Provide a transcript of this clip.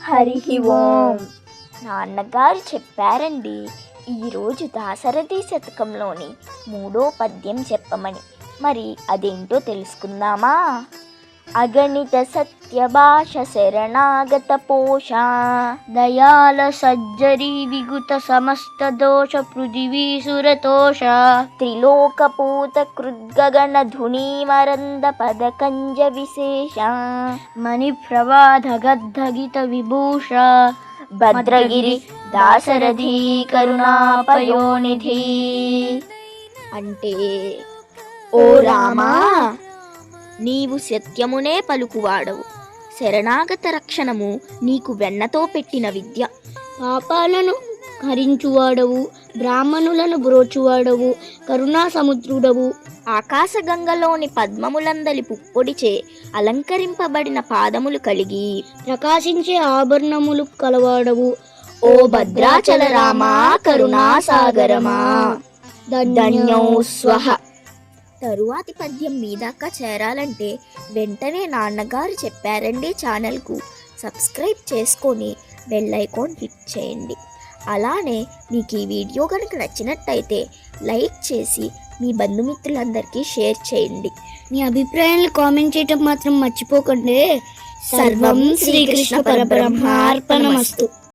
హరి ఓం. నాన్నగారు చెప్పారండి ఈరోజు దాశరథి శతకంలోని 3వ పద్యం చెప్పమని. మరి అదేంటో తెలుసుకుందామా? అగణిత సత్య భాష శరణాగత పోష దయాల సజ్జరి విగుత సమస్త దోష పృథివీసురతోష త్రిలోకపూత కృద్గగణ ధునీమరంద పదకంజ విశేష మణి ప్రవాధగద్ధగిత విభూష భద్రగిరి దాశరథి కరుణాపయోనిధి. అంటే ఓ రామా, నీవు సత్యమునే పలుకువాడవు, శరణాగత రక్షణము నీకు వెన్నతో పెట్టిన విద్య, పాపాలను హరించువాడవు, బ్రాహ్మణులను బ్రోచువాడవు, కరుణా సముద్రుడవు, ఆకాశగంగలోని పద్మములందలి పుప్పొడిచే అలంకరింపబడిన పాదములు కలిగి ప్రకాశించే ఆభరణములు కలవాడవు, ఓ భద్రాచల రామా కరుణాసాగరమా. ధన్యో స్వః. తరువాతి పద్యం మీదాకా చేరాలంటే వెంటనే నాన్నగారు చెప్పారండి ఛానల్కు సబ్స్క్రైబ్ చేసుకొని బెల్ ఐకాన్ హిట్ చేయండి. అలానే మీకు ఈ వీడియో కనుక నచ్చినట్టయితే లైక్ చేసి మీ బంధుమిత్రులందరికీ షేర్ చేయండి. మీ అభిప్రాయాలను కామెంట్ చేయటం మాత్రం మర్చిపోకండి. సర్వం శ్రీకృష్ణ పరబ్రహ్మార్పణమస్తు.